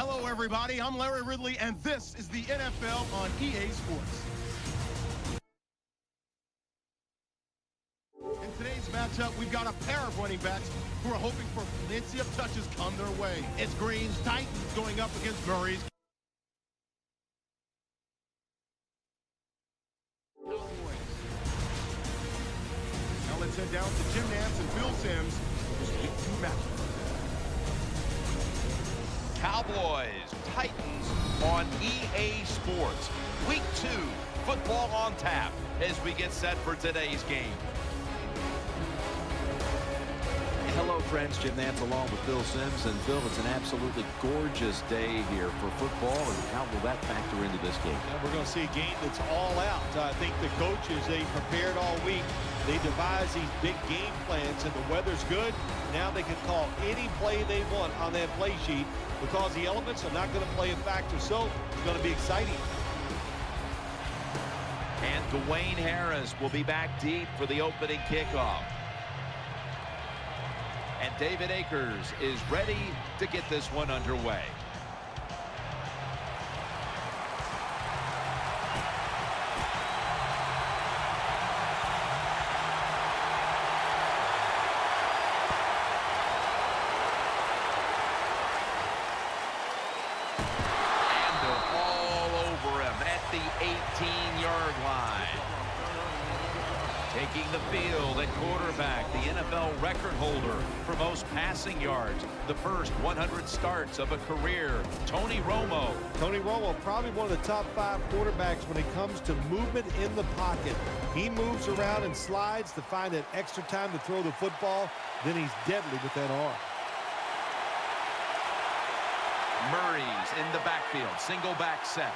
Hello, everybody. I'm Larry Ridley, and this is the NFL on EA Sports. In today's matchup, we've got a pair of running backs who are hoping for plenty of touches come their way. It's Green's Titans going up against Murray's Cowboys. Now let's head down to Jim Nantz and Phil Simms for this Week 2 matchup. Cowboys, Titans on EA Sports. Week 2, football on tap as we get set for today's game. Hello, friends. Jim Nantz along with Phil Simms. And, Phil, it's an absolutely gorgeous day here for football. And how will that factor into this game? And we're going to see a game that's all out. I think the coaches, they prepared all week. They devised these big game plans, and the weather's good. Now they can call any play they want on that play sheet because the elements are not going to play a factor. So it's going to be exciting. And Dwayne Harris will be back deep for the opening kickoff. And David Akers is ready to get this one underway. And they're all over him at the 18-yard line. Taking the field at quarterback, the NFL record holder for most passing yards, the first 100 starts of a career, Tony Romo. Tony Romo, probably one of the top 5 quarterbacks when it comes to movement in the pocket. He moves around and slides to find that extra time to throw the football. Then he's deadly with that arm. Murray's in the backfield, single back set.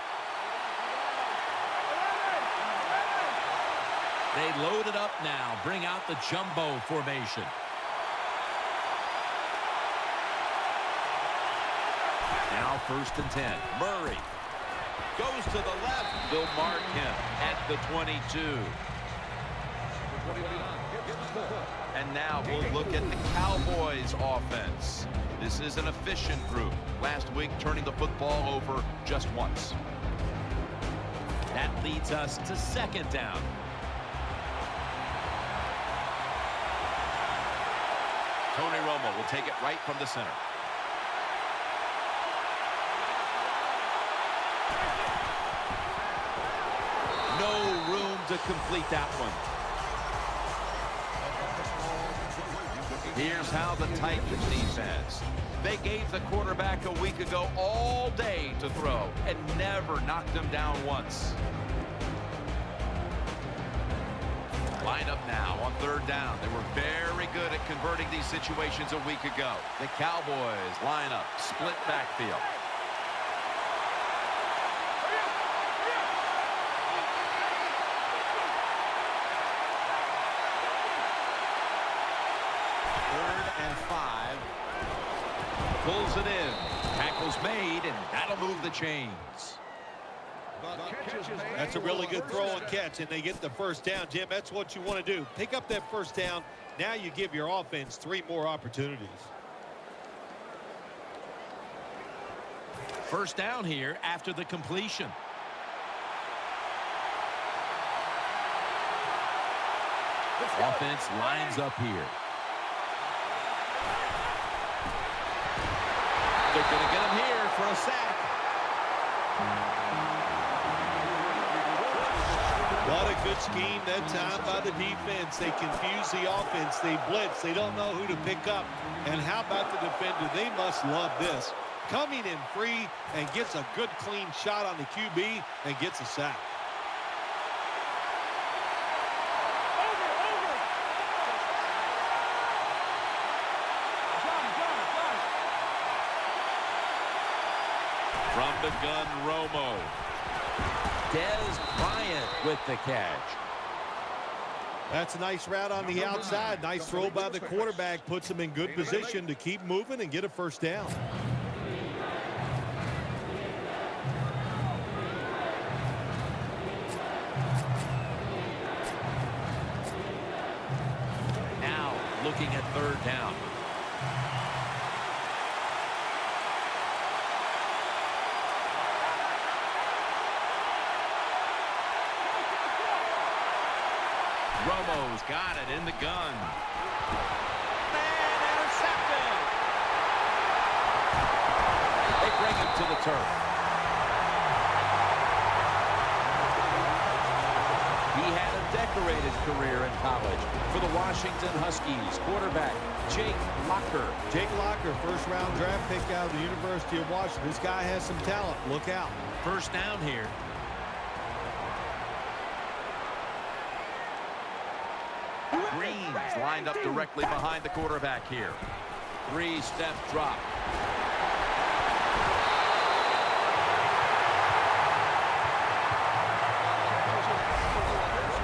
They load it up now, bring out the jumbo formation. Now 1st and 10. Murray goes to the left. They'll mark him at the 22. And now we'll look at the Cowboys offense. This is an efficient group. Last week turning the football over just once. That leads us to 2nd down. Tony Romo will take it right from the center. No room to complete that one. Here's how the Titans defense. They gave the quarterback a week ago all day to throw and never knocked him down once. Line up now on 3rd down. They were very good at converting these situations a week ago. The Cowboys line up, split backfield. Third and 5. Pulls it in. Tackle's made, and that'll move the chains. That's a really good throw and catch, and they get the 1st down. Jim, that's what you want to do. Pick up that 1st down. Now you give your offense 3 more opportunities. 1st down here after the completion. Offense lines up here. They're going to get him here for a sack. What a good scheme that time by the defense. They confuse the offense. They blitz. They don't know who to pick up. And how about the defender? They must love this. Coming in free and gets a good clean shot on the QB and gets a sack. From the gun, Romo. Dez Bryant with the catch. That's a nice route on the outside. Nice throw by the quarterback. Puts him in good position to keep moving and get a 1st down. Now looking at 3rd down. Romo's got it in the gun. And intercepted. They bring him to the turf. He had a decorated career in college for the Washington Huskies. Quarterback Jake Locker. Jake Locker, first-round draft pick out of the University of Washington. This guy has some talent. Look out. First down here. Green's lined up directly behind the quarterback here. 3-step drop.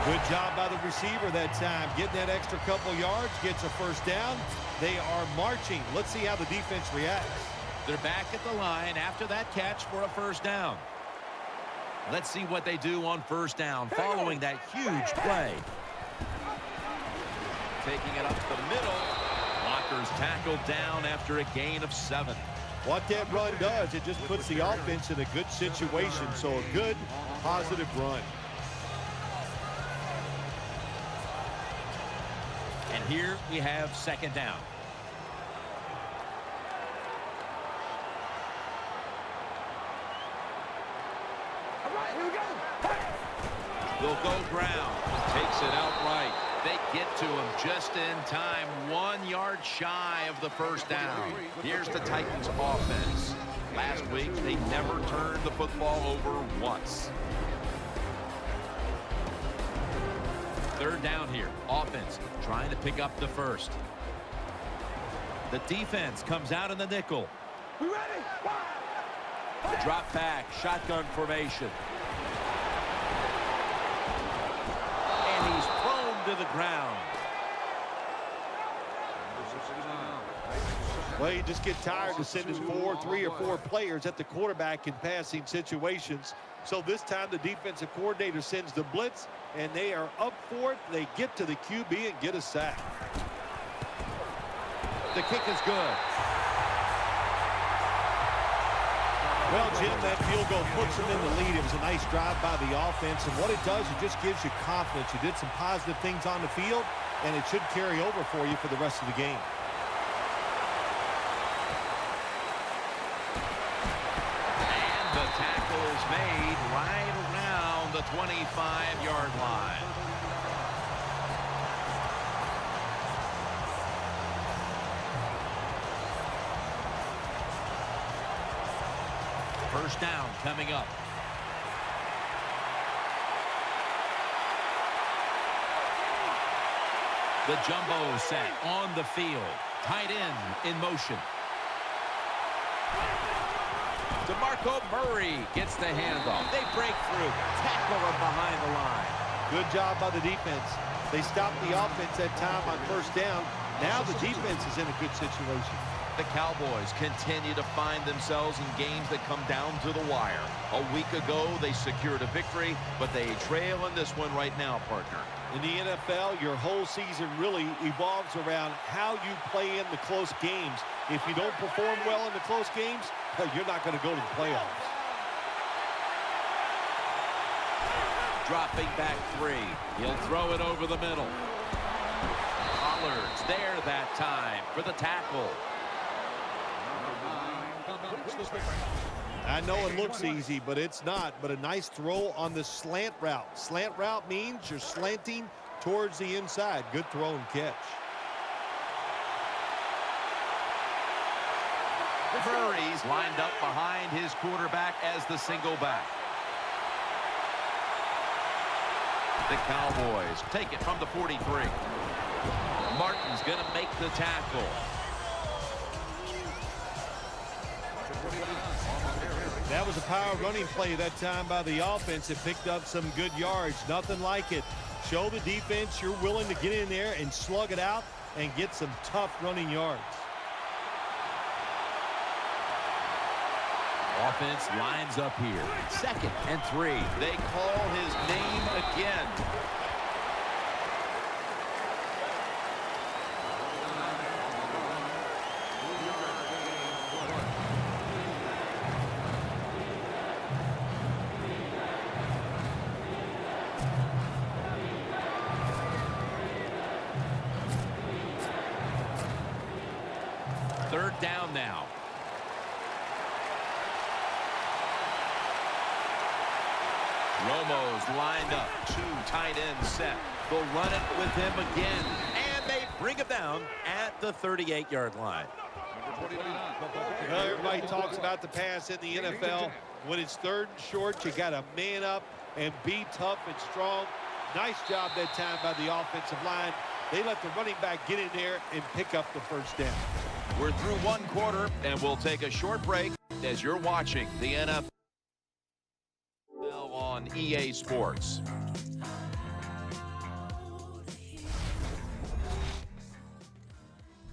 Good job by the receiver that time. Getting that extra couple yards, gets a first down. They are marching. Let's see how the defense reacts. They're back at the line after that catch for a first down. Let's see what they do on first down following that huge play. Taking it up the middle. Locker's tackled down after a gain of 7. What that run does, it just puts the offense in a good situation. So a good, positive run. And here we have second down. All right, here we go. They'll go ground. Takes it outright. They get to him just in time. 1 yard shy of the first down. Here's the Titans offense. Last week, they never turned the football over once. Third down here. Offense trying to pick up the first. The defense comes out in the nickel. We ready? Drop back. Shotgun formation. And he's thrown to the ground. Well, you just get tired of sending 3 or 4 players at the quarterback in passing situations. So this time the defensive coordinator sends the blitz, and they are up for it. They get to the QB and get a sack. The kick is good. Well, Jim, that field goal puts them in the lead. It was a nice drive by the offense, and what it does, it just gives you confidence. You did some positive things on the field, and it should carry over for you for the rest of the game. The tackle's made right around the 25-yard line. First down coming up. The jumbo set on the field. Tight end in motion. DeMarco Murray gets the handoff. They break through. Tackle him behind the line. Good job by the defense. They stopped the offense that time on first down. Now the defense is in a good situation. The Cowboys continue to find themselves in games that come down to the wire. A week ago, they secured a victory, but they trail in this one right now, partner. In the NFL, your whole season really evolves around how you play in the close games. If you don't perform well in the close games, you're not going to go to the playoffs. Dropping back 3. He'll throw it over the middle. Pollard's there that time for the tackle. I know it looks easy, but it's not. But a nice throw on the slant route. Slant route means you're slanting towards the inside. Good throw and catch. Murray's lined up behind his quarterback as the single back. The Cowboys take it from the 43. Martin's going to make the tackle. That was a power running play that time by the offense. It picked up some good yards. Nothing like it. Show the defense you're willing to get in there and slug it out and get some tough running yards. Offense lines up here. 2nd and 3. They call his name again. Third down now. Romo's lined up. 2 tight ends set. They'll run it with him again. And they bring him down at the 38-yard line. Well, everybody talks about the pass in the NFL. When it's 3rd and short, you got to man up and be tough and strong. Nice job that time by the offensive line. They let the running back get in there and pick up the first down. We're through 1 quarter, and we'll take a short break as you're watching the NFL on EA Sports.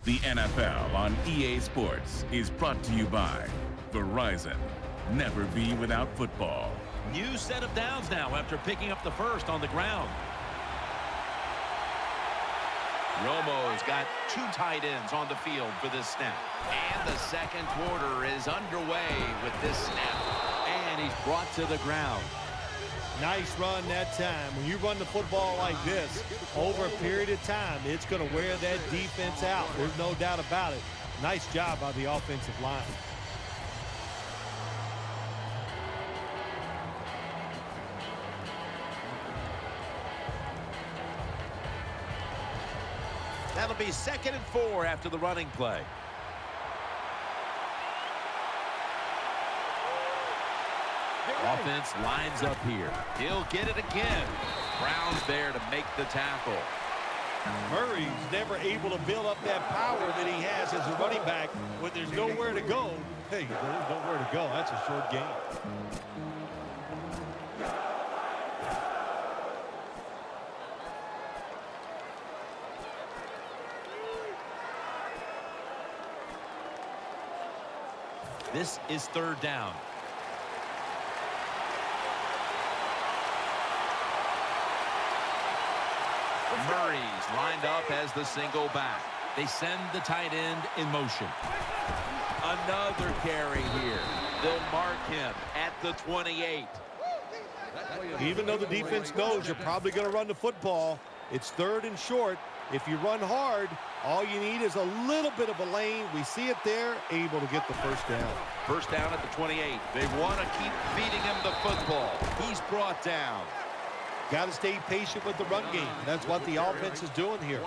The NFL on EA Sports is brought to you by Verizon. Never be without football. New set of downs now after picking up the first on the ground. Romo's got 2 tight ends on the field for this snap. And the second quarter is underway with this snap. And he's brought to the ground. Nice run that time. When you run the football like this, over a period of time, it's going to wear that defense out. There's no doubt about it. Nice job by the offensive line. That'll be 2nd and 4 after the running play. Offense lines up here. He'll get it again. Brown's there to make the tackle. Murray's never able to build up that power that he has as a running back when there's nowhere to go. Hey, there's nowhere to go. That's a short game. This is 3rd down. Murray's lined up as the single back. They send the tight end in motion. Another carry here. They'll mark him at the 28. Even though the defense knows you're probably going to run the football, it's 3rd and short. If you run hard, all you need is a little bit of a lane. We see it there, able to get the first down. First down at the 28. They want to keep feeding him the football. He's brought down. Got to stay patient with the run game. That's what the offense is doing here.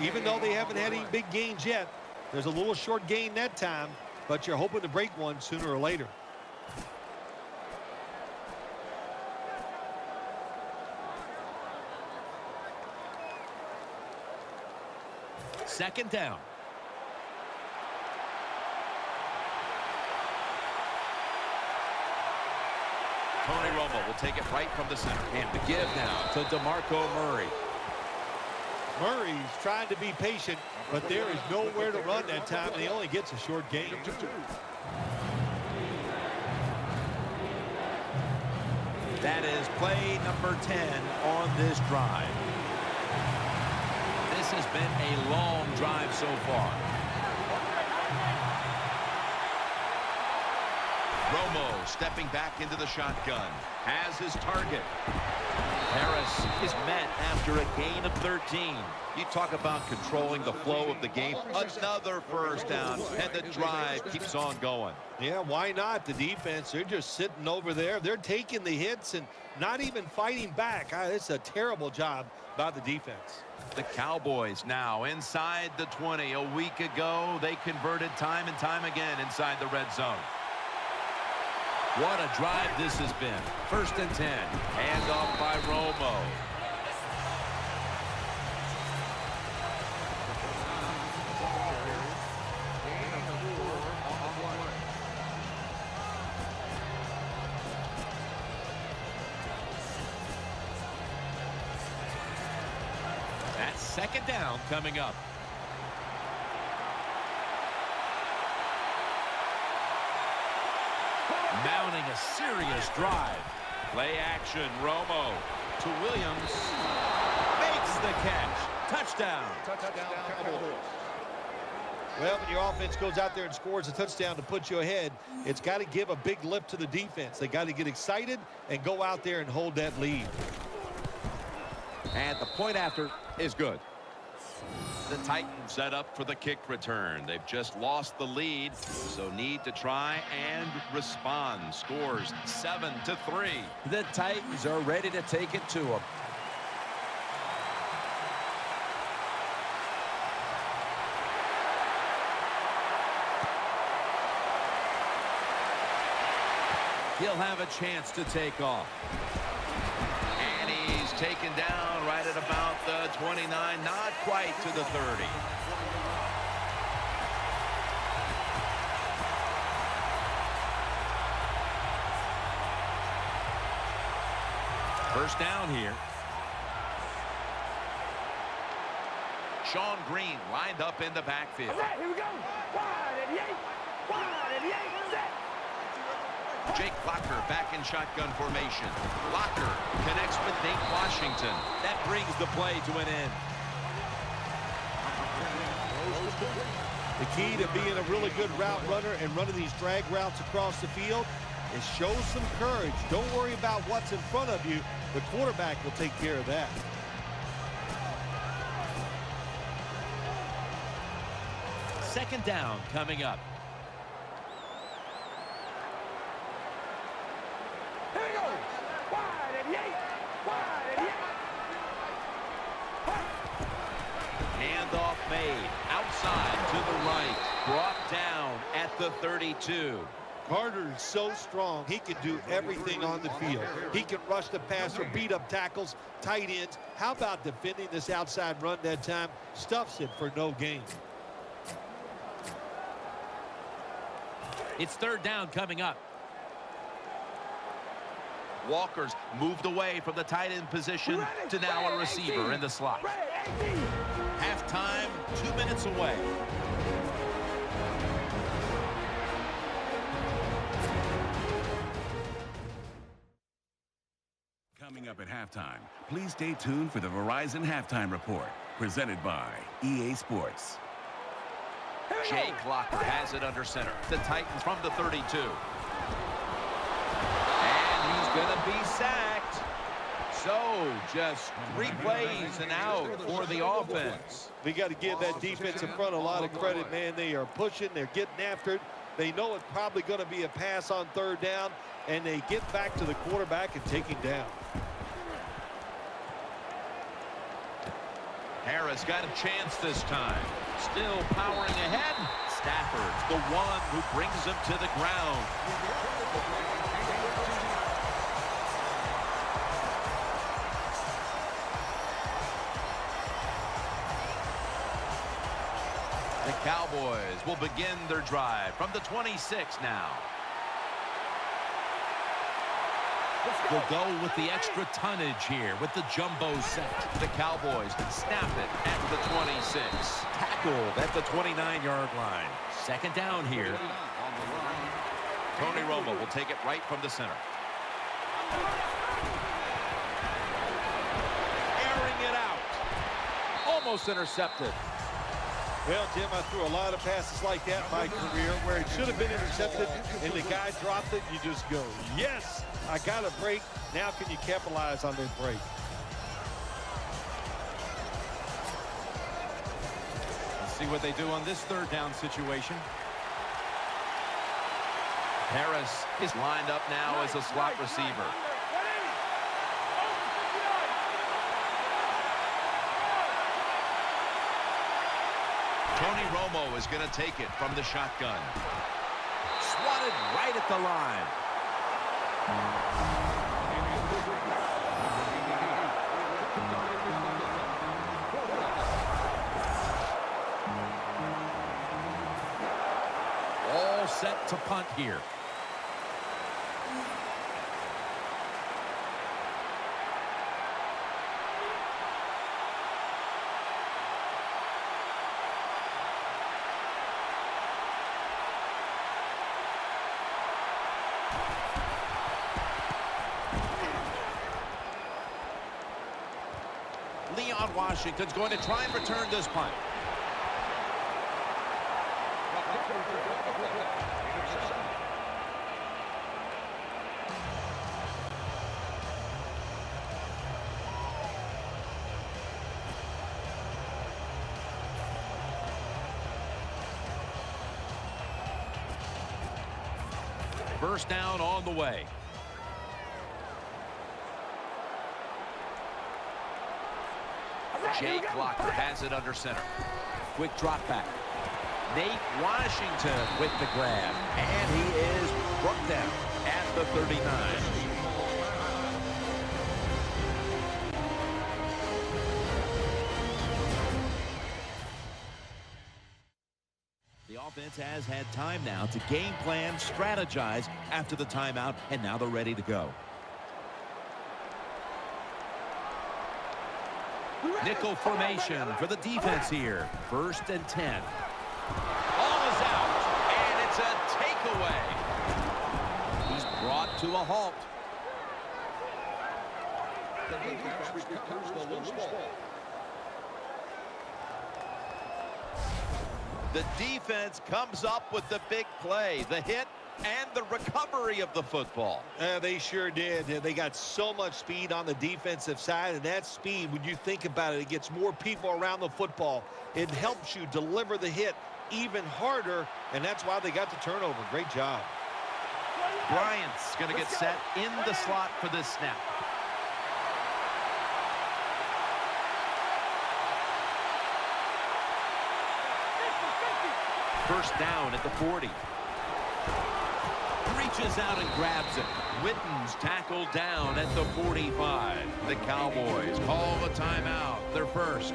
Even though they haven't had any big gains yet, there's a little short gain that time, but you're hoping to break one sooner or later. Second down. Tony Romo will take it right from the center. And the give now to DeMarco Murray. Murray's trying to be patient, but there is nowhere to run that time, and he only gets a short gain. That is play number 10 on this drive. This has been a long drive so far. Romo stepping back into the shotgun. Has his target. Harris is met after a gain of 13. You talk about controlling the flow of the game. Another first down, and the drive keeps on going. Yeah, why not? The defense, they're just sitting over there. They're taking the hits and not even fighting back. It's a terrible job by the defense. The Cowboys now inside the 20. A week ago, they converted time and time again inside the red zone. What a drive this has been. 1st and 10. Hand off by Romo. That's 2nd down coming up. Mounting a serious drive. Play action, Romo. To Williams. Makes the catch. Touchdown. Well, when your offense goes out there and scores a touchdown to put you ahead, it's got to give a big lift to the defense. They got to get excited and go out there and hold that lead. And the point after is good. The Titans set up for the kick return. They've just lost the lead, so need to try and respond. Scores 7-3. The Titans are ready to take it to them. He'll have a chance to take off. And he's taken down right at about the 29, not quite to the 30. First down here. Sean Green lined up in the backfield. All right, here we go. Wide 88. Wide 88. Set. Jake Locker back in shotgun formation. Locker connects with Nate Washington. That brings the play to an end. The key to being a really good route runner and running these drag routes across the field is show some courage. Don't worry about what's in front of you. The quarterback will take care of that. Second down coming up. Here we go. Wide 88. Wide 88. Handoff made. Outside to the right. Brought down at the 32. Carter is so strong, he can do everything on the field. He can rush the passer, beat up tackles, tight ends. How about defending this outside run that time? Stuffs it for no gain. It's third down coming up. Walker's moved away from the tight end position to now a receiver in the slot. Halftime, 2 minutes away. Coming up at halftime, please stay tuned for the Verizon Halftime Report, presented by EA Sports. Jake Locker has it under center. The Titans from the 32. And he's going to be sacked. So just 3 plays and out for the offense. We got to give that defensive front a lot of credit, man. They are pushing, they're getting after it. They know it's probably going to be a pass on third down, and they get back to the quarterback and take him down. Harris got a chance this time. Still powering ahead. Stafford's the one who brings him to the ground. The Cowboys will begin their drive from the 26 now. They'll go with the extra tonnage here with the jumbo set. The Cowboys snap it at the 26. Tackled at the 29-yard line. Second down here. Tony Romo will take it right from the center. Airing it out. Almost intercepted. Well, Jim, I threw a lot of passes like that in my career where it should have been intercepted and the guy dropped it. You just go, yes, I got a break. Now can you capitalize on that break? Let's see what they do on this third down situation. Harris is lined up now as a slot receiver. Tony Romo is going to take it from the shotgun. Swatted right at the line. All set to punt here. Leon Washington's going to try and return this punt. First down on the way. Jake Locker has it under center. Quick drop back. Nate Washington with the grab. And he is brought down at the 39. The offense has had time now to game plan, strategize after the timeout, and now they're ready to go. Nickel formation for the defense here. 1st and 10. Ball is out, and it's a takeaway. He's brought to a halt. The defense comes up with the big play, the hit, and the recovery of the football. They sure did. They got so much speed on the defensive side, and that speed, when you think about it, it gets more people around the football. It helps you deliver the hit even harder, and that's why they got the turnover. Great job. Bryant's going to get set in the slot for this snap. First down at the 40. Reaches out and grabs it. Witten's tackled down at the 45. The Cowboys call the timeout. They're first.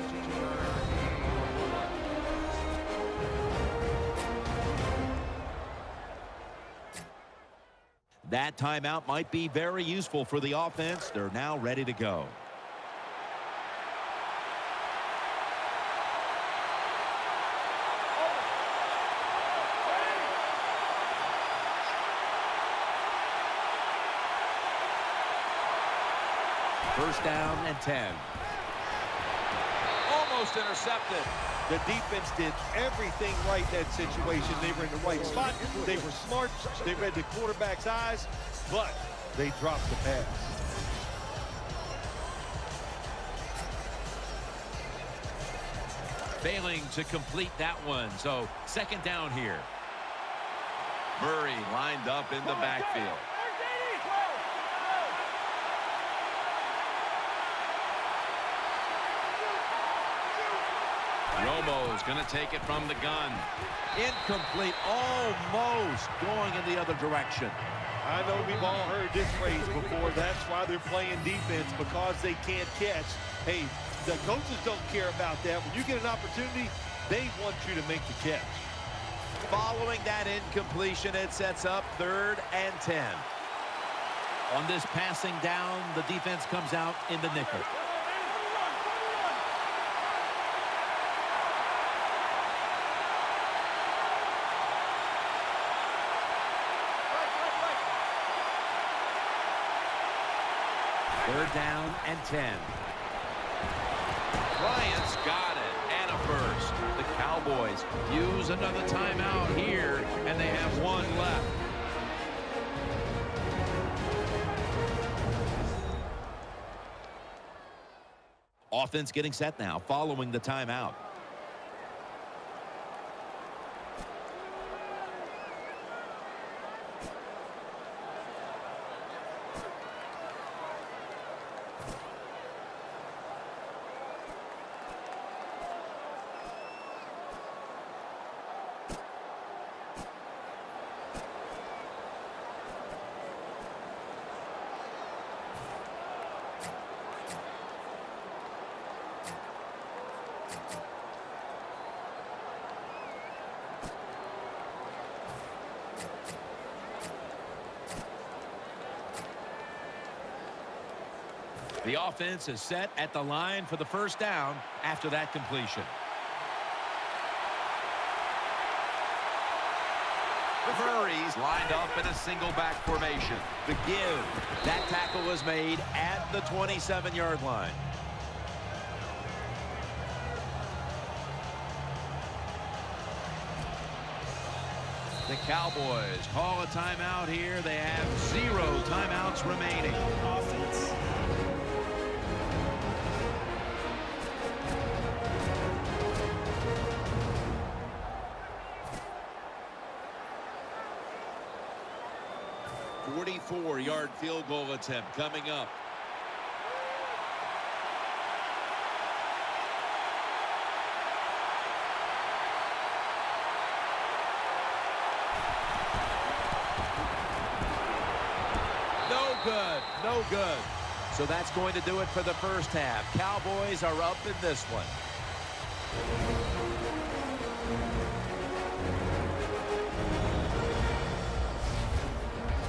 That timeout might be very useful for the offense. They're now ready to go. First down and 10. Almost intercepted. The defense did everything right in that situation. They were in the right spot. They were smart. They read the quarterback's eyes, but they dropped the pass. Failing to complete that one. So 2nd down here. Murray lined up in the backfield. Romo's going to take it from the gun. Incomplete, almost going in the other direction. I know we've all heard this phrase before. That's why they're playing defense, because they can't catch. Hey, the coaches don't care about that. When you get an opportunity, they want you to make the catch. Following that incompletion, it sets up 3rd and 10. On this passing down, the defense comes out in the nickel. Third down and 10. Bryant's got it, and a first. The Cowboys use another timeout here, and they have one left. Offense getting set now, following the timeout. The offense is set at the line for the first down after that completion. Murray's lined up in a single back formation. The give. That tackle was made at the 27-yard line. The Cowboys call a timeout here. They have 0 timeouts remaining. Offense. 34-yard field goal attempt coming up. No good. No good. So that's going to do it for the first half. Cowboys are up in this one.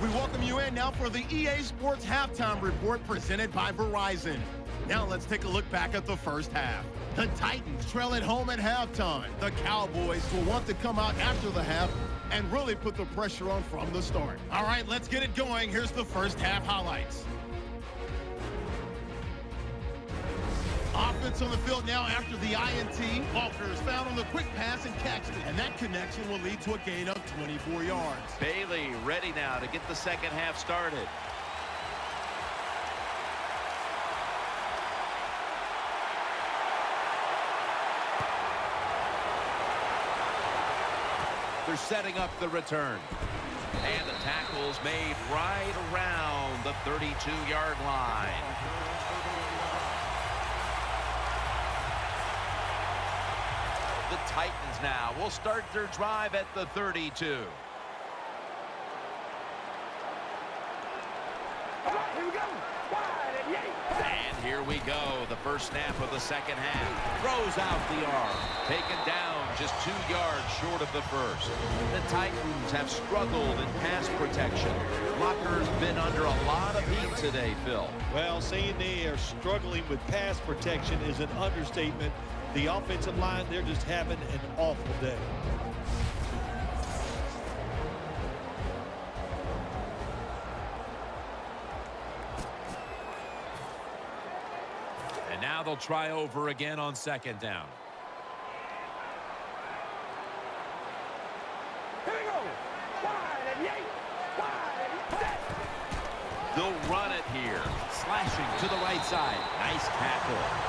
We welcome you in now for the EA Sports Halftime Report presented by Verizon. Now let's take a look back at the first half. The Titans trail at home at halftime. The Cowboys will want to come out after the half and really put the pressure on from the start. All right, let's get it going. Here's the first half highlights. Offense on the field now after the INT. Walker is found on the quick pass and catches it. And that connection will lead to a gain of 24 yards. Bailey ready now to get the second half started. They're setting up the return. And the tackle's made right around the 32-yard line. The Titans now will start their drive at the 32. All right, here we go. Wide and yay. And here we go. The first snap of the second half. Throws out the arm. Taken down just 2 yards short of the first. The Titans have struggled in pass protection. Locker's been under a lot of heat today, Phil. Well, saying they are struggling with pass protection is an understatement. The offensive line, they're just having an awful day. And now they'll try over again on second down. Here we go. Wide and yay. Wide and set. They'll run it here. Slashing to the right side. Nice tackle.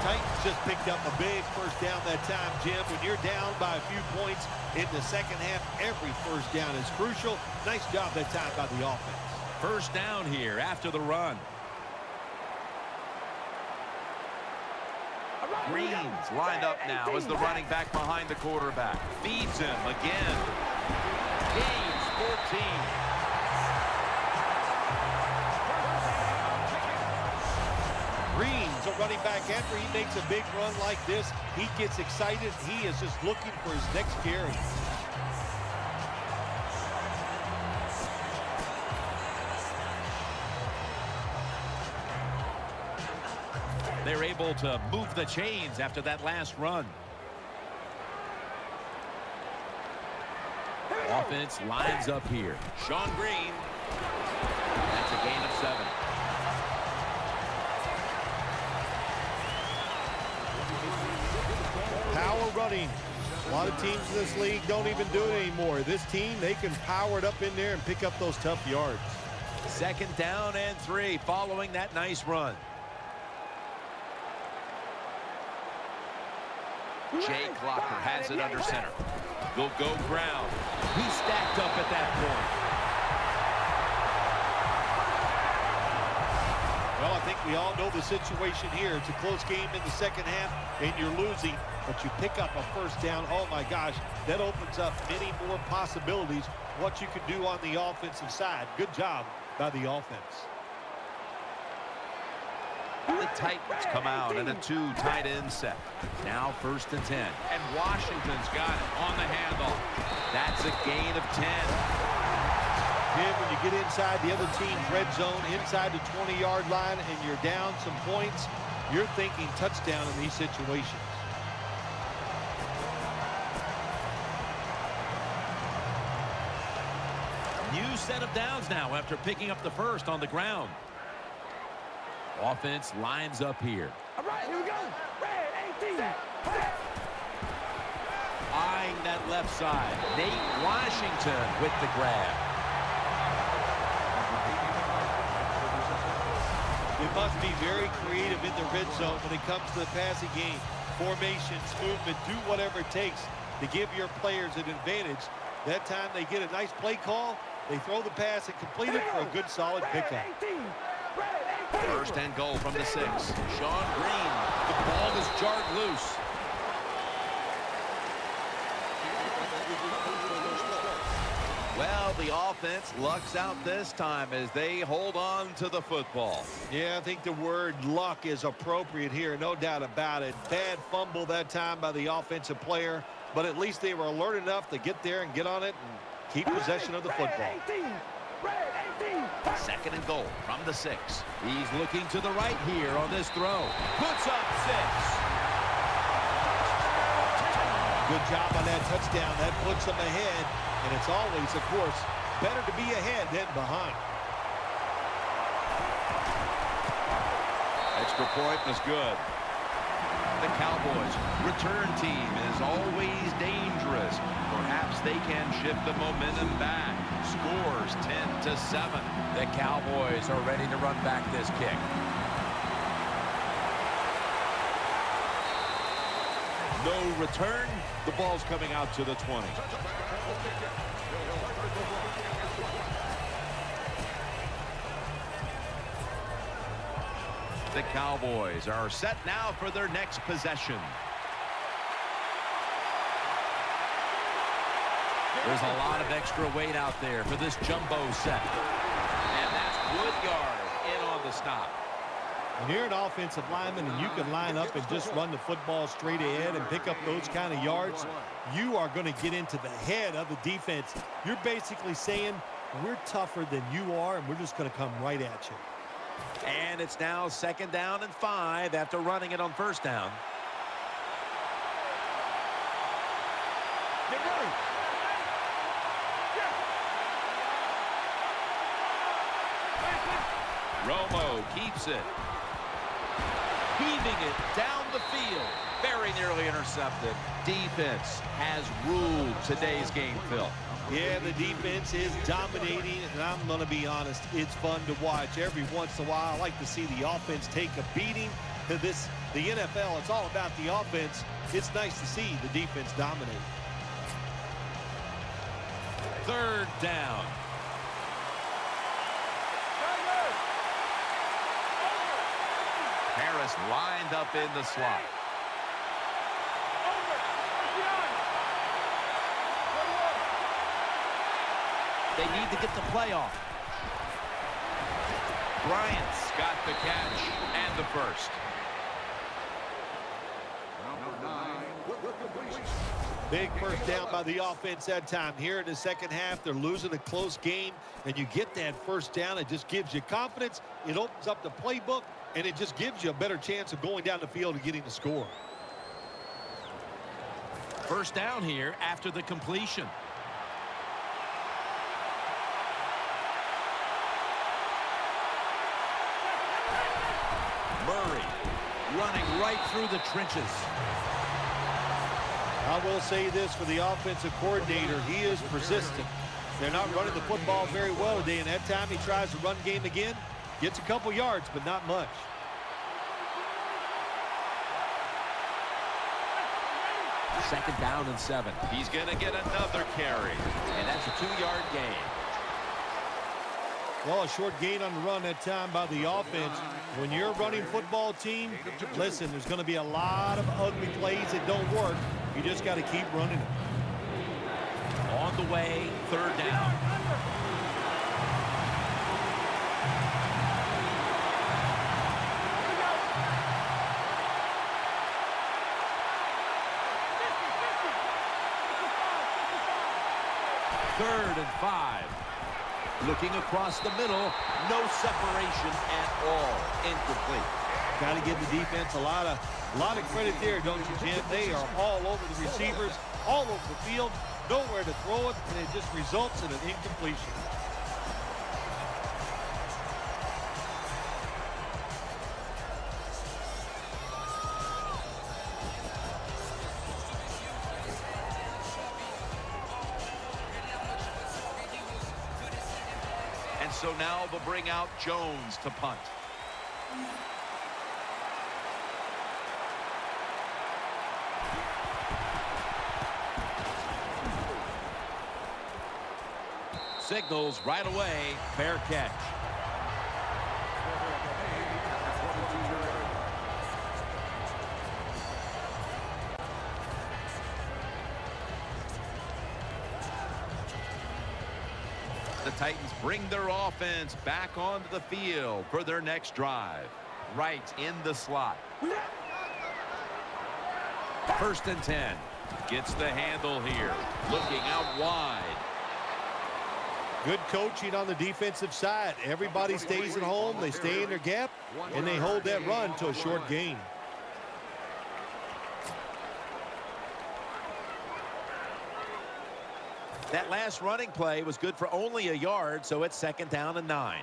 Titans just picked up a big first down that time, Jim. When you're down by a few points in the second half, every first down is crucial. Nice job that time by the offense. First down here after the run. Green's lined up now as the running back behind the quarterback. Feeds him again. Gains 14. Green's a running back. After he makes a big run like this, he gets excited. He is just looking for his next carry. They're able to move the chains after that last run. Offense lines up here. Sean Green. That's a gain of 7. Power running. A lot of teams in this league don't even do it anymore. This team, they can power it up in there and pick up those tough yards. Second down and 3 following that nice run. Jay Clocker has it under center. They'll go ground. He's stacked up at that point. Well, I think we all know the situation here. It's a close game in the second half, and you're losing, but you pick up a first down. Oh, my gosh, that opens up many more possibilities, what you can do on the offensive side. Good job by the offense. The Titans come out in a 2 tight end set. Now 1st and 10. And Washington's got it on the handoff. That's a gain of 10. Jim, when you get inside the other team's red zone, inside the 20-yard line, and you're down some points, you're thinking touchdown in these situations. New set of downs now after picking up the first on the ground. Offense lines up here. All right, here we go. Red 18. Eyeing that left side. Nate Washington with the grab. It must be very creative in the red zone when it comes to the passing game. Formations, movement, do whatever it takes to give your players an advantage That time they get a nice play call. They throw the pass and complete it for a good, solid pickup. First and goal from the 6. Sean Green. The ball is jarred loose. Well, the offense lucks out this time as they hold on to the football. Yeah, I think the word luck is appropriate here, no doubt about it. Bad fumble that time by the offensive player, but at least they were alert enough to get there and get on it and keep possession of the football. Second and goal from the 6. He's looking to the right here on this throw. Puts up 6. Good job on that touchdown. That puts them ahead. And it's always, of course, better to be ahead than behind. Extra point was good. The Cowboys' return team is always dangerous. Perhaps they can shift the momentum back. Scores 10-7. The Cowboys are ready to run back this kick. No return. The ball's coming out to the 20. The Cowboys are set now for their next possession. There's a lot of extra weight out there for this jumbo set. And that's Woodyard in on the stop. When you're an offensive lineman and you can line up and just run the football straight ahead and pick up those kind of yards, you are going to get into the head of the defense. You're basically saying, we're tougher than you are, and we're just going to come right at you. And it's now 2nd down and 5 after running it on 1st down. Get ready. Romo keeps it. Heaving it down the field. Very nearly intercepted. Defense has ruled today's game, Phil. Yeah, the defense is dominating, and I'm going to be honest, it's fun to watch. Every once in a while, I like to see the offense take a beating. To the NFL, it's all about the offense. It's nice to see the defense dominate. 3rd down. Harris lined up in the slot. They need to get the play off. Bryant's got the catch and the first. Big first down by the offense that time. Here in the second half, they're losing a close game, and you get that first down. It just gives you confidence. It opens up the playbook, and it just gives you a better chance of going down the field and getting the score. First down here after the completion. Murray running right through the trenches. I will say this for the offensive coordinator. He is persistent. They're not running the football very well today, and that time he tries to run game again. Gets a couple yards, but not much. Second down and 7. He's going to get another carry, and that's a 2-yard gain. Well, a short gain on the run that time by the offense. When you're a running football team, listen, there's going to be a lot of ugly plays that don't work. You just got to keep running them. On the way, 3rd down. Third and 5. Looking across the middle, no separation at all. Incomplete. Got to give the defense a lot of credit there, don't you, Jim? They are all over the receivers, all over the field, nowhere to throw it, and it just results in an incompletion. And so now they'll bring out Jones to punt. signals right away. Fair catch. The Titans bring their offense back onto the field for their next drive. Right in the slot. 1st and 10. Gets the handle here. Looking out wide. Good coaching on the defensive side. Everybody stays at home. They stay in their gap, and they hold that run to a short gain. That last running play was good for only a yard, so it's 2nd down and 9.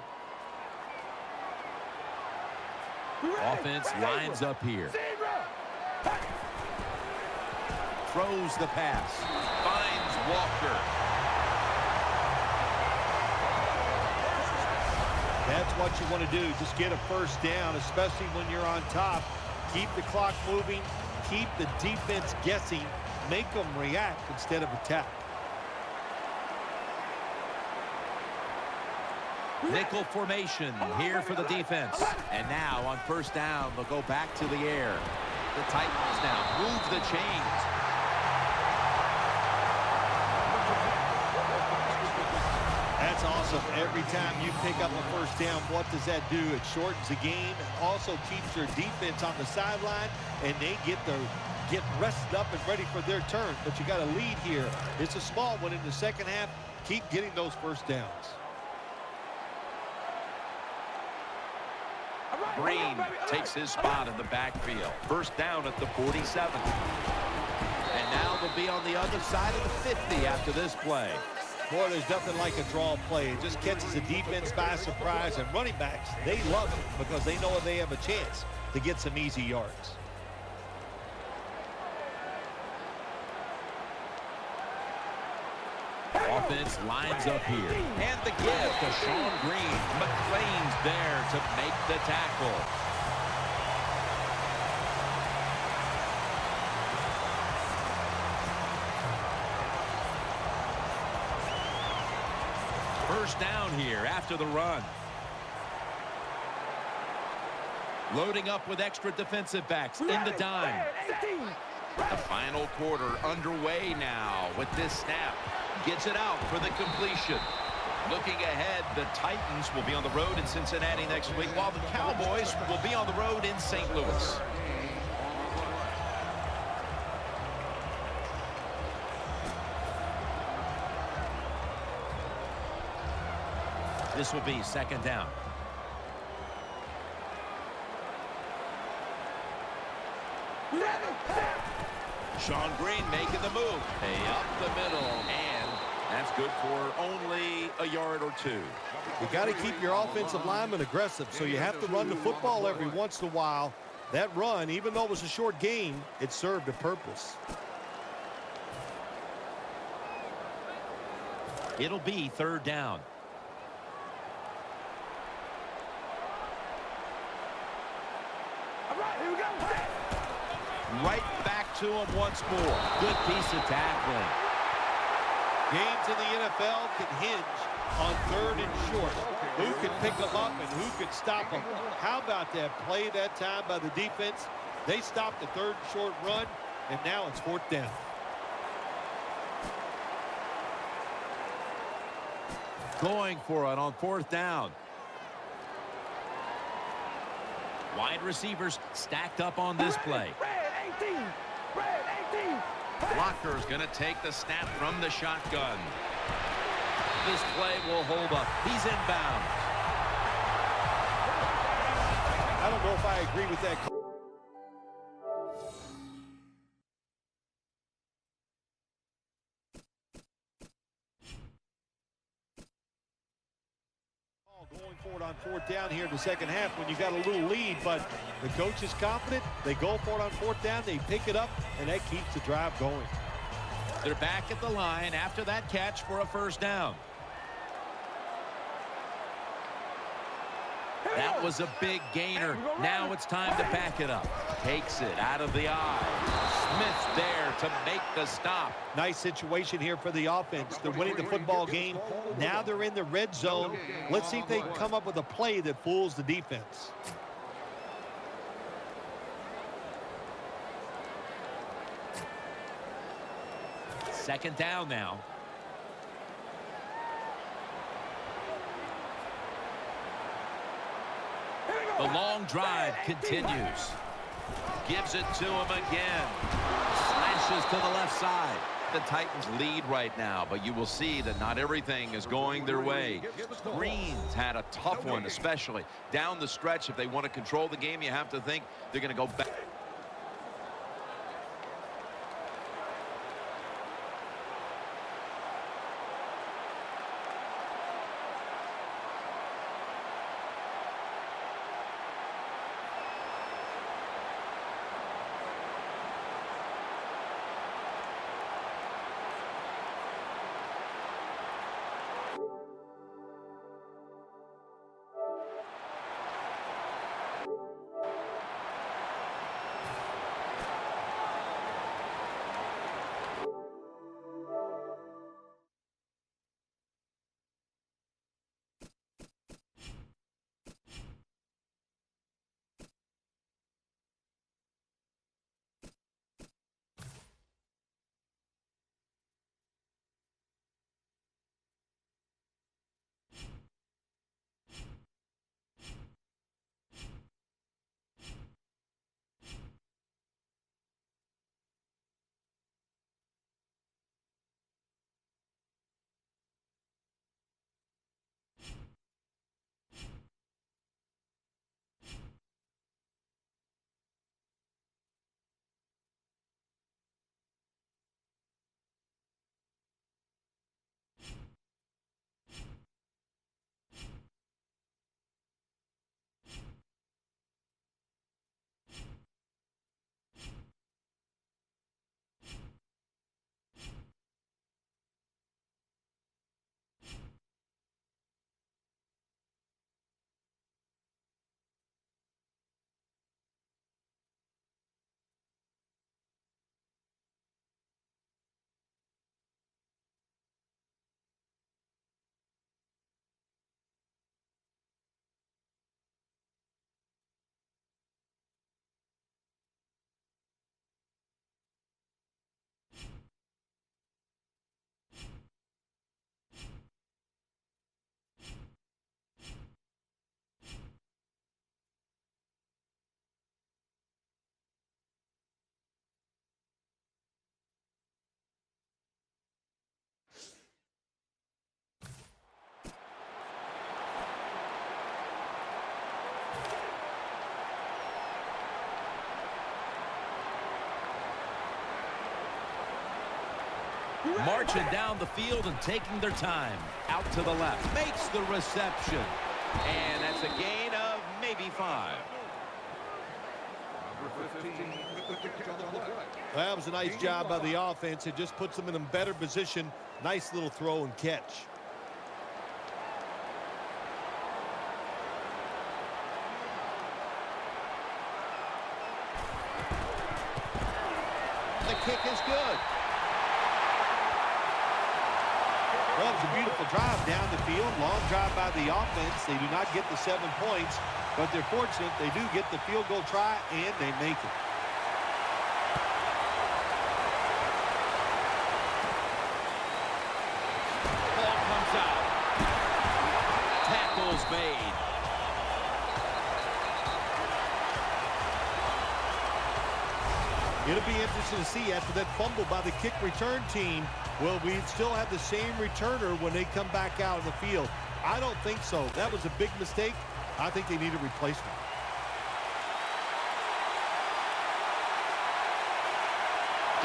Offense lines up here. Throws the pass. Finds Walker. That's what you want to do. Just get a 1st down, especially when you're on top. Keep the clock moving. Keep the defense guessing. Make them react instead of attack. Nickel formation here for the defense. And now on 1st down, they'll go back to the air. The Titans now move the chains. That's awesome. Every time you pick up a 1st down, what does that do? It shortens the game. It also keeps your defense on the sideline, and they get rested up and ready for their turn. But you got a lead here. It's a small one in the 2nd half. Keep getting those 1st downs. Green takes his spot in the backfield. 1st down at the 47. And now they'll be on the other side of the 50 after this play. Boy, there's nothing like a draw play. It just catches the defense by surprise, and running backs, they love it because they know they have a chance to get some easy yards. Offense lines up here. And the give to Sean Green. McClain's there to make the tackle. First down here after the run. Loading up with extra defensive backs in the dime. The final quarter underway now with this snap. Gets it out for the completion. Looking ahead, the Titans will be on the road in Cincinnati next week, while the Cowboys will be on the road in St. Louis. This will be 2nd down. Sean Green making the move. Up the middle, and that's good for only a yard or 2. You got to keep your offensive linemen aggressive, so you have to run the football every once in a while. That run, even though it was a short game, it served a purpose. It'll be 3rd down. All right, here we go. Right back to him once more. Good piece of tackling. Games in the NFL can hinge on 3rd and short. Who can pick them up and who can stop them? How about that play that time by the defense? They stopped the 3rd and short run, and now it's 4th down. Going for it on 4th down. Wide receivers stacked up on this play. Red 18. Red 18. Walker's going to take the snap from the shotgun. This play will hold up. He's inbound. I don't know if I agree with that. Going for it on 4th down here in the 2nd half when you got a little lead, but the coach is confident. They go for it on 4th down. They pick it up, and that keeps the drive going. They're back at the line after that catch for a 1st down. That was a big gainer. Now it's time to back it up. Takes it out of the eye. Smith there to make the stop. Nice situation here for the offense. They're winning the football game. Now they're in the red zone. Let's see if they can come up with a play that fools the defense. Second down now. The long drive continues. Gives it to him again. Slashes to the left side. The Titans lead right now, but you will see that not everything is going their way. Green's had a tough one, especially down the stretch. If they want to control the game, you have to think they're going to go back. Marching down the field and taking their time. Out to the left. Makes the reception. And that's a gain of maybe 5. That was a nice job by the offense. It just puts them in a better position. Nice little throw and catch. The kick is good. Well, it was a beautiful drive down the field. Long drive by the offense. They do not get the 7 points, but they're fortunate they do get the field goal try, and they make it. Ball comes out. Tackles made. It'll be interesting to see after that fumble by the kick return team. Will we still have the same returner when they come back out in the field? I don't think so. That was a big mistake. I think they need a replacement.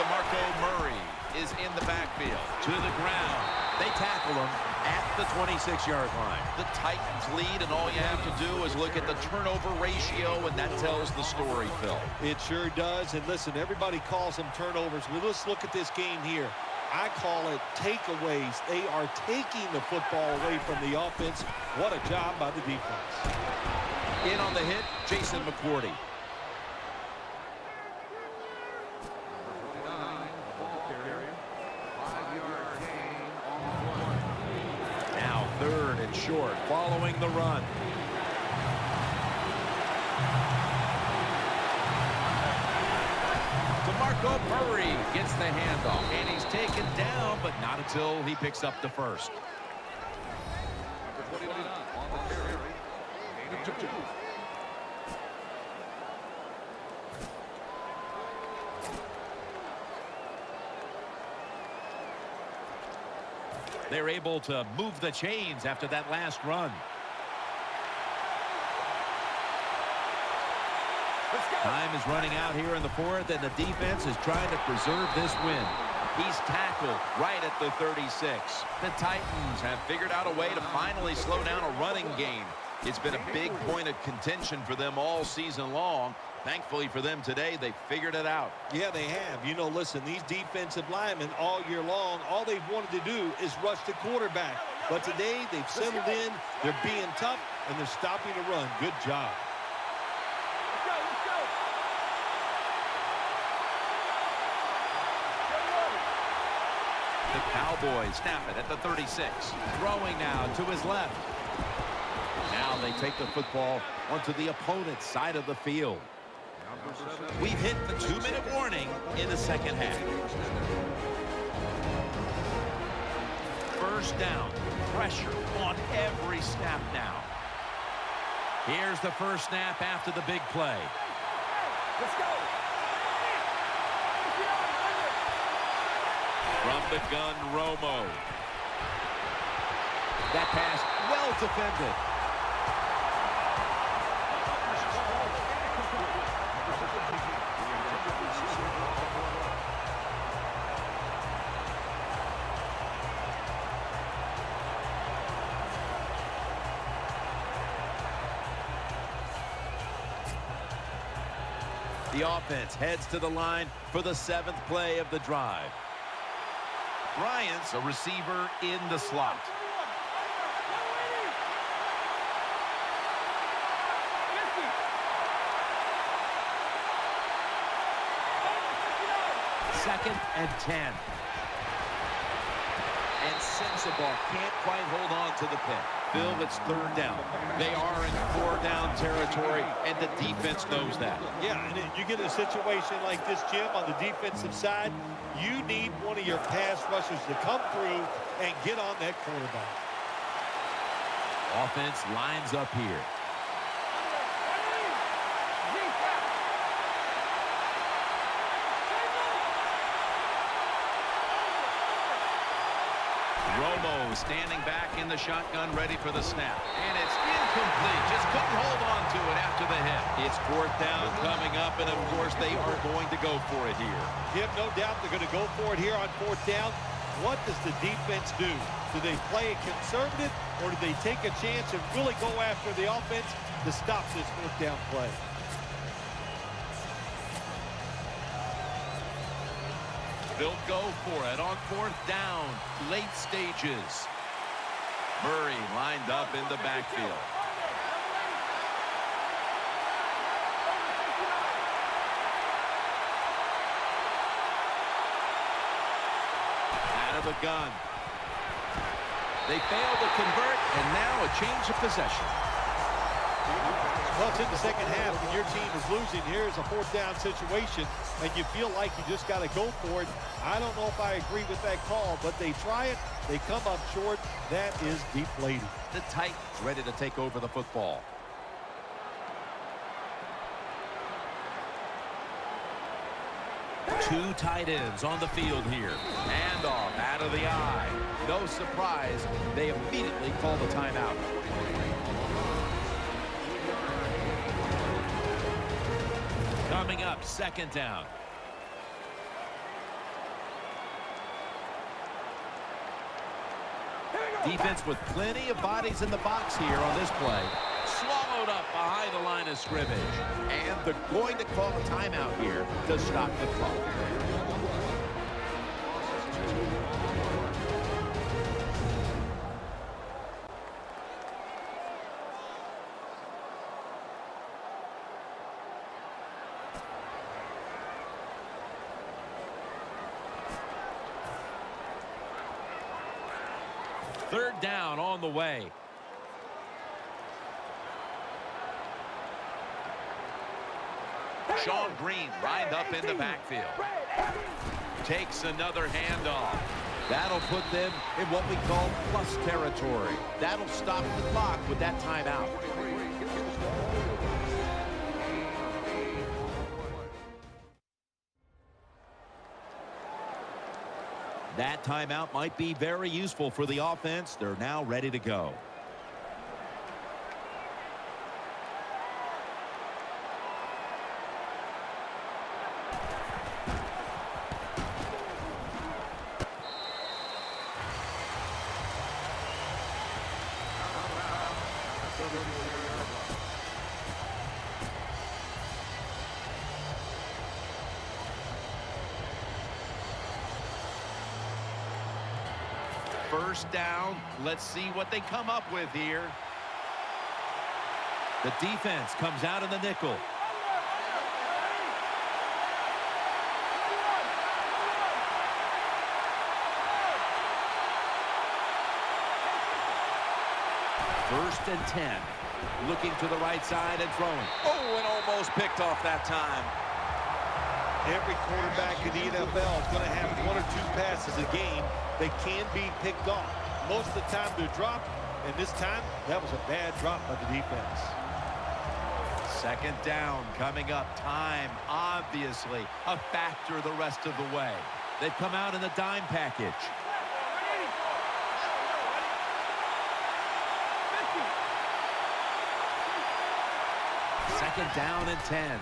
DeMarco Murray is in the backfield. To the ground. They tackle him at the 26-yard line. The Titans lead, and all you have to do is look at the turnover ratio, and that tells the story, Phil. It sure does. And listen, everybody calls them turnovers. Well, let's look at this game here. I call it takeaways. They are taking the football away from the offense. What a job by the defense. In on the hit, Jason McCourty. short following the run. DeMarco Murray gets the handoff, and he's taken down, but not until he picks up the first. They're able to move the chains after that last run. Time is running out here in the fourth, and the defense is trying to preserve this win. He's tackled right at the 36. The Titans have figured out a way to finally slow down a running game. It's been a big point of contention for them all season long. Thankfully for them today, they figured it out. Yeah, they have. You know, listen, these defensive linemen all year long, all they've wanted to do is rush the quarterback. But today, they've settled in, they're being tough, and they're stopping the run. Good job. The Cowboys snap it at the 36. Throwing now to his left. Now they take the football onto the opponent's side of the field. We've hit the 2-minute warning in the second half. First down. Pressure on every snap now. Here's the first snap after the big play. Let's go. From the gun, Romo. That pass well defended. The offense heads to the line for the 7th play of the drive. Bryant's a receiver in the slot. Second and 10. And Sensabaugh can't quite hold on to the pick. Bill, it's 3rd down. They are in 4-down territory, and the defense knows that. Yeah, and you get a situation like this, Jim, on the defensive side, you need one of your pass rushers to come through and get on that quarterback. Offense lines up here. Romo standing back in the shotgun, ready for the snap. And it's incomplete. Just couldn't hold on to it after the hit. It's 4th down coming up, and of course they are going to go for it here. Jim, no doubt they're going to go for it here on 4th down. What does the defense do? Do they play it conservative, or do they take a chance and really go after the offense to stop this 4th down play? They'll go for it on 4th down, late stages. Murray lined up in the backfield. Out of the gun. They fail to convert, and now a change of possession. Well, it's in the second half, and your team is losing. Here's a 4th down situation, and you feel like you just got to go for it. I don't know if I agree with that call, but they try it. They come up short. That is deflating. The Titans ready to take over the football. Two tight ends on the field here. Handoff out of the eye. No surprise, they immediately call the timeout. Coming up, 2nd down. Defense with plenty of bodies in the box here on this play. Swallowed up behind the line of scrimmage. And they're going to call a timeout here to stop the clock. Third down on the way. Sean Green lined up in the backfield. Takes another handoff. That'll put them in what we call plus territory. That'll stop the clock with that timeout. That timeout might be very useful for the offense. They're now ready to go. First down. Let's see what they come up with here. The defense comes out in the nickel. First and 10. Looking to the right side and throwing. Oh, and almost picked off that time. Every quarterback in the NFL is going to have one or two passes a game that can be picked off. Most of the time they're dropped, and this time that was a bad drop by the defense. Second down coming up. Time, obviously, a factor the rest of the way. They've come out in the dime package. Second down and 10.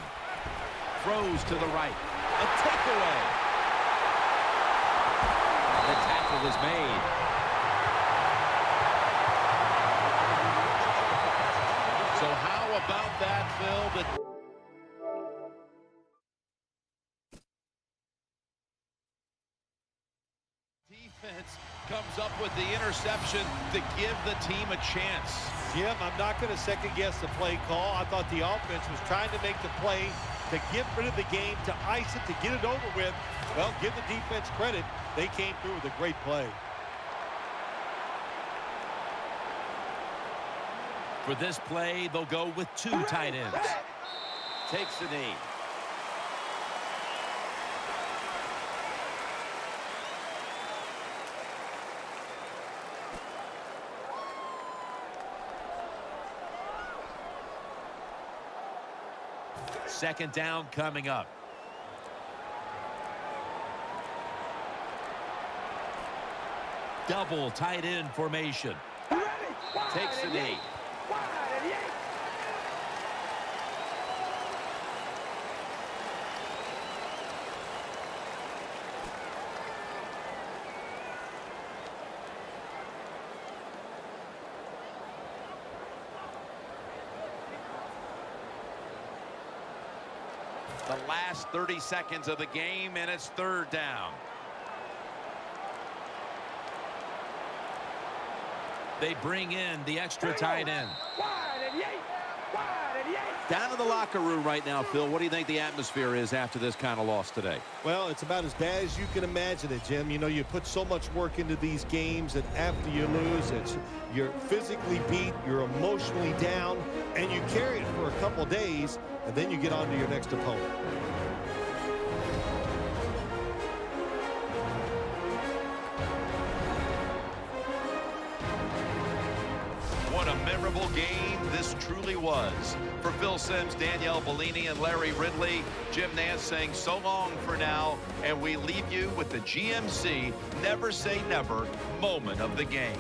Throws to the right. A takeaway. The tackle is made. So how about that, Phil? Defense comes up with the interception to give the team a chance. Jim, I'm not going to second-guess the play call. I thought the offense was trying to make the play to get rid of the game, to ice it, to get it over with. Well, give the defense credit. They came through with a great play. For this play, they'll go with two tight ends. Takes the knee. Second down coming up. Double tight end formation. Takes the knee. The last 30 seconds of the game, and it's third down. They bring in the extra tight end. Down in the locker room right now, Phil, what do you think the atmosphere is after this kind of loss today? Well, it's about as bad as you can imagine it, Jim. You know, you put so much work into these games, and after you lose, you're physically beat, you're emotionally down, and you carry it for a couple days, and then you get on to your next opponent. What a memorable game this truly was. For Phil Simms, Danielle Bellini, and Larry Ridley, Jim Nantz saying so long for now, and we leave you with the GMC Never Say Never moment of the game.